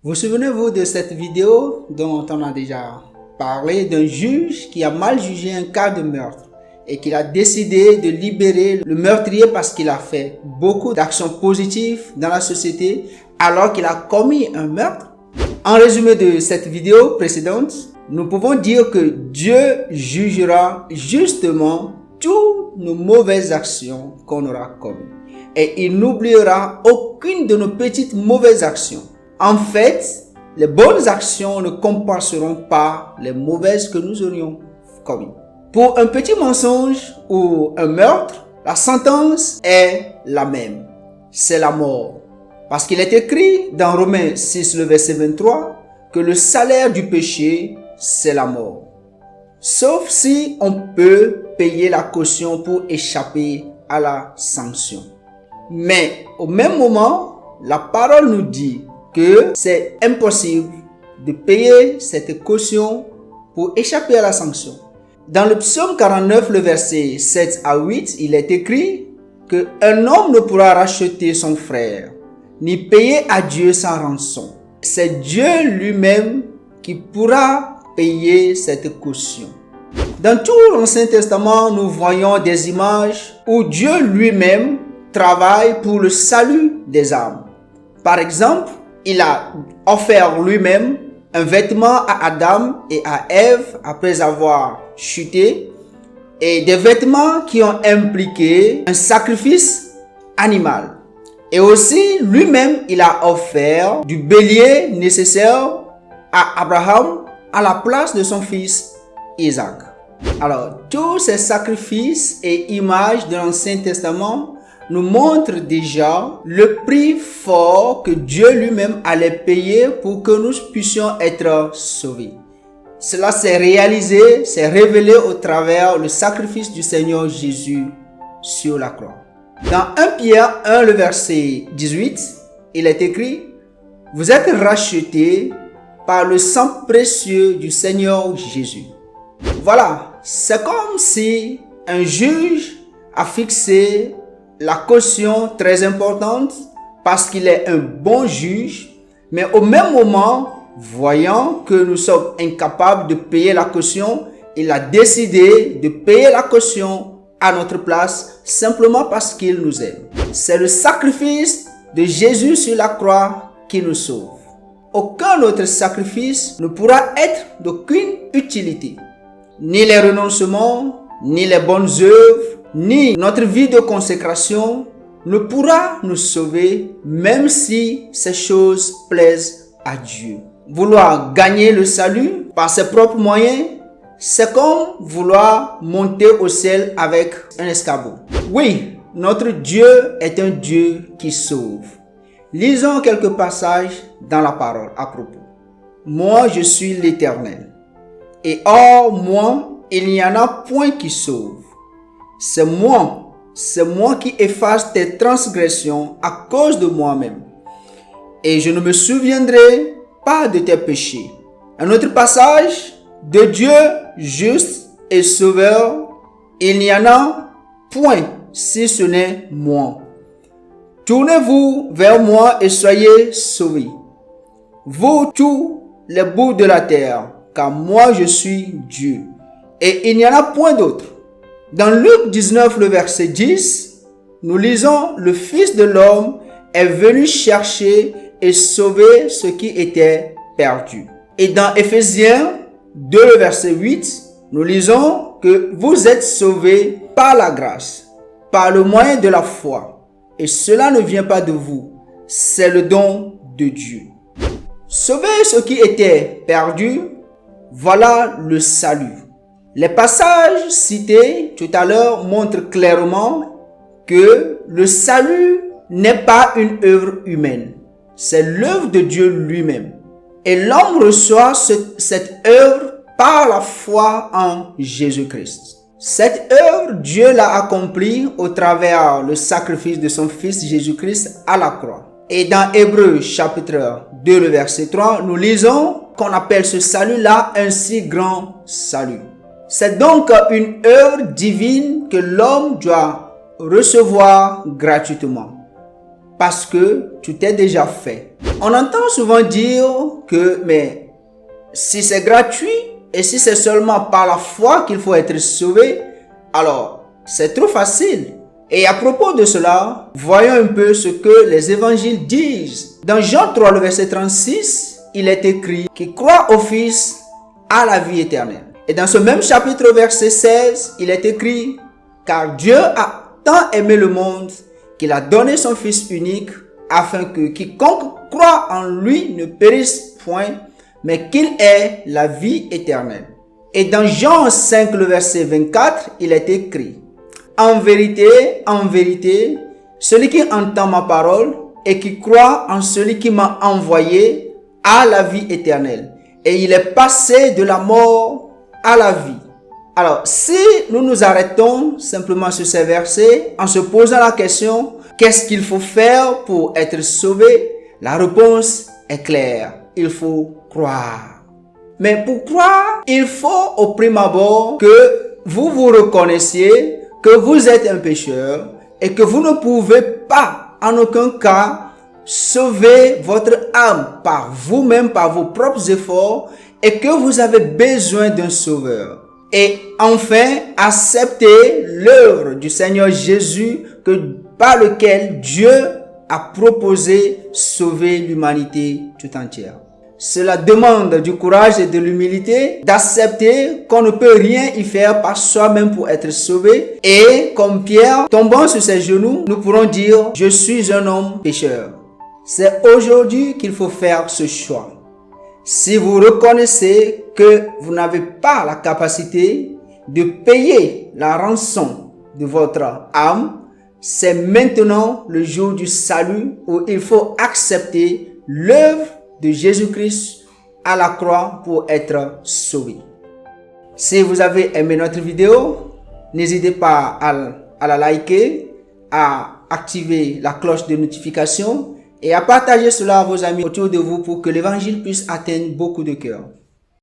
Vous souvenez-vous de cette vidéo dont on a déjà parlé d'un juge qui a mal jugé un cas de meurtre et qu'il a décidé de libérer le meurtrier parce qu'il a fait beaucoup d'actions positives dans la société alors qu'il a commis un meurtre? En résumé de cette vidéo précédente, nous pouvons dire que Dieu jugera justement toutes nos mauvaises actions qu'on aura commises et il n'oubliera aucune de nos petites mauvaises actions. En fait, les bonnes actions ne compenseront pas les mauvaises que nous aurions commises. Pour un petit mensonge ou un meurtre, la sentence est la même. C'est la mort. Parce qu'il est écrit dans Romains 6, le verset 23, que le salaire du péché, c'est la mort. Sauf si on peut payer la caution pour échapper à la sanction. Mais au même moment, la parole nous dit que c'est impossible de payer cette caution pour échapper à la sanction. Dans le psaume 49, le verset 7 à 8, il est écrit qu'un homme ne pourra racheter son frère, ni payer à Dieu sa rançon. C'est Dieu lui-même qui pourra payer cette caution. Dans tout l'Ancien Testament, nous voyons des images où Dieu lui-même travaille pour le salut des âmes. Par exemple, il a offert lui-même un vêtement à Adam et à Ève après avoir chuté, et des vêtements qui ont impliqué un sacrifice animal. Et aussi, lui-même, il a offert du bélier nécessaire à Abraham à la place de son fils Isaac. Alors, tous ces sacrifices et images de l'Ancien Testament nous montre déjà le prix fort que Dieu lui-même allait payer pour que nous puissions être sauvés. Cela s'est réalisé, s'est révélé au travers le sacrifice du Seigneur Jésus sur la croix. Dans 1 Pierre 1, le verset 18, il est écrit « Vous êtes rachetés par le sang précieux du Seigneur Jésus. » Voilà, c'est comme si un juge a fixé la caution très importante parce qu'il est un bon juge, mais au même moment, voyant que nous sommes incapables de payer la caution, il a décidé de payer la caution à notre place simplement parce qu'il nous aime. C'est le sacrifice de Jésus sur la croix qui nous sauve. Aucun autre sacrifice ne pourra être d'aucune utilité. Ni les renoncements, ni les bonnes œuvres, ni notre vie de consécration ne pourra nous sauver, même si ces choses plaisent à Dieu. Vouloir gagner le salut par ses propres moyens, c'est comme vouloir monter au ciel avec un escabeau. Oui, notre Dieu est un Dieu qui sauve. Lisons quelques passages dans la parole à propos. Moi, je suis l'Éternel. Et hors moi, il n'y en a point qui sauve. C'est moi qui efface tes transgressions à cause de moi-même. Et je ne me souviendrai pas de tes péchés. Un autre passage, de Dieu juste et sauveur, il n'y en a point si ce n'est moi. Tournez-vous vers moi et soyez sauvés, vous tous les bouts de la terre, car moi je suis Dieu, et il n'y en a point d'autre. Dans Luc 19, le verset 10, nous lisons « Le Fils de l'homme est venu chercher et sauver ce qui était perdu. » Et dans Éphésiens 2, le verset 8, nous lisons que vous êtes sauvés par la grâce, par le moyen de la foi. Et cela ne vient pas de vous, c'est le don de Dieu. Sauver ce qui était perdu, voilà le salut. Les passages cités tout à l'heure montrent clairement que le salut n'est pas une œuvre humaine. C'est l'œuvre de Dieu lui-même. Et l'homme reçoit cette œuvre par la foi en Jésus-Christ. Cette œuvre, Dieu l'a accomplie au travers le sacrifice de son Fils Jésus-Christ à la croix. Et dans Hébreux chapitre 2, le verset 3, nous lisons qu'on appelle ce salut-là un si grand salut. C'est donc une œuvre divine que l'homme doit recevoir gratuitement. parce que tout est déjà fait. On entend souvent dire que, mais si c'est gratuit et si c'est seulement par la foi qu'il faut être sauvé, alors c'est trop facile. Et à propos de cela, voyons un peu ce que les évangiles disent. Dans Jean 3, le verset 36, il est écrit « Qui croit au Fils a la vie éternelle ». Et dans ce même chapitre, verset 16, il est écrit « Car Dieu a tant aimé le monde qu'il a donné son Fils unique, afin que quiconque croit en lui ne périsse point, mais qu'il ait la vie éternelle. » Et dans Jean 5, le verset 24, il est écrit « en vérité, celui qui entend ma parole et qui croit en celui qui m'a envoyé a la vie éternelle. Et il est passé de la mort à la vie. » Alors, si nous nous arrêtons simplement sur ces versets en se posant la question, qu'est-ce qu'il faut faire pour être sauvé? La réponse est claire. Il faut croire. Mais pour croire, il faut au prime abord que vous vous reconnaissiez que vous êtes un pécheur et que vous ne pouvez pas en aucun cas sauver votre âme par vous-même, par vos propres efforts, et que vous avez besoin d'un sauveur. Et enfin, accepter l'œuvre du Seigneur Jésus par lequel Dieu a proposé sauver l'humanité tout entière. Cela demande du courage et de l'humilité, d'accepter qu'on ne peut rien y faire par soi-même pour être sauvé. Et comme Pierre, tombant sur ses genoux, nous pourrons dire « Je suis un homme pécheur ». C'est aujourd'hui qu'il faut faire ce choix. Si vous reconnaissez que vous n'avez pas la capacité de payer la rançon de votre âme, c'est maintenant le jour du salut où il faut accepter l'œuvre de Jésus-Christ à la croix pour être sauvé. Si vous avez aimé notre vidéo, n'hésitez pas à la liker, à activer la cloche de notification et à partager cela à vos amis autour de vous pour que l'évangile puisse atteindre beaucoup de cœurs.